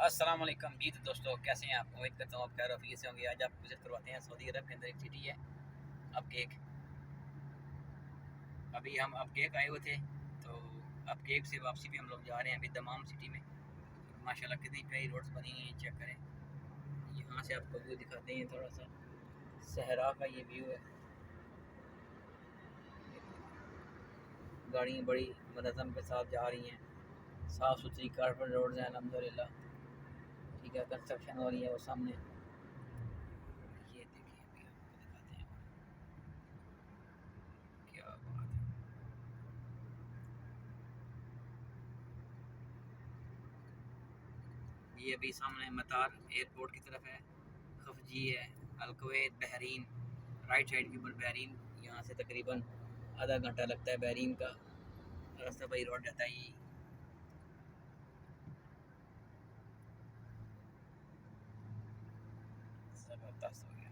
अस्सलाम वालेकुम जी। तो दोस्तों कैसे हैं आप? उम्मीद करता हूँ आप खैर रफ़ी से होंगे। आज आप विज़िट करवाते हैं सऊदी अरब के अंदर एक सिटी है अबकेक। अभी हम अबकेक आए हुए थे, तो अबकेक से वापसी पे हम लोग जा रहे हैं अभी दमाम सिटी में। माशाल्लाह कितनी प्यारी रोड्स बनी हुई हैं, चेक करें। यहाँ से आपको व्यू दिखाते हैं, थोड़ा सा सहरा का ये व्यू है। गाड़ियाँ बड़ी मनज़म के साथ जा रही हैं, साफ़ सुथरी कारपेट रोड्स हैं अल्हम्दुलिल्लाह। ठीक है, कंस्ट्रक्शन हो रही है वो सामने। ये देखिए अभी आपको दिखाते हैं, क्या बात है। ये अभी सामने मतार एयरपोर्ट की तरफ है, खफजी है, अलकुवैत बहरीन। राइट साइड के ऊपर बहरीन, यहाँ से तकरीबन आधा घंटा लगता है बहरीन का रास्ता। भाई रोड जाता है ये, ज़बरदस्त हो गया।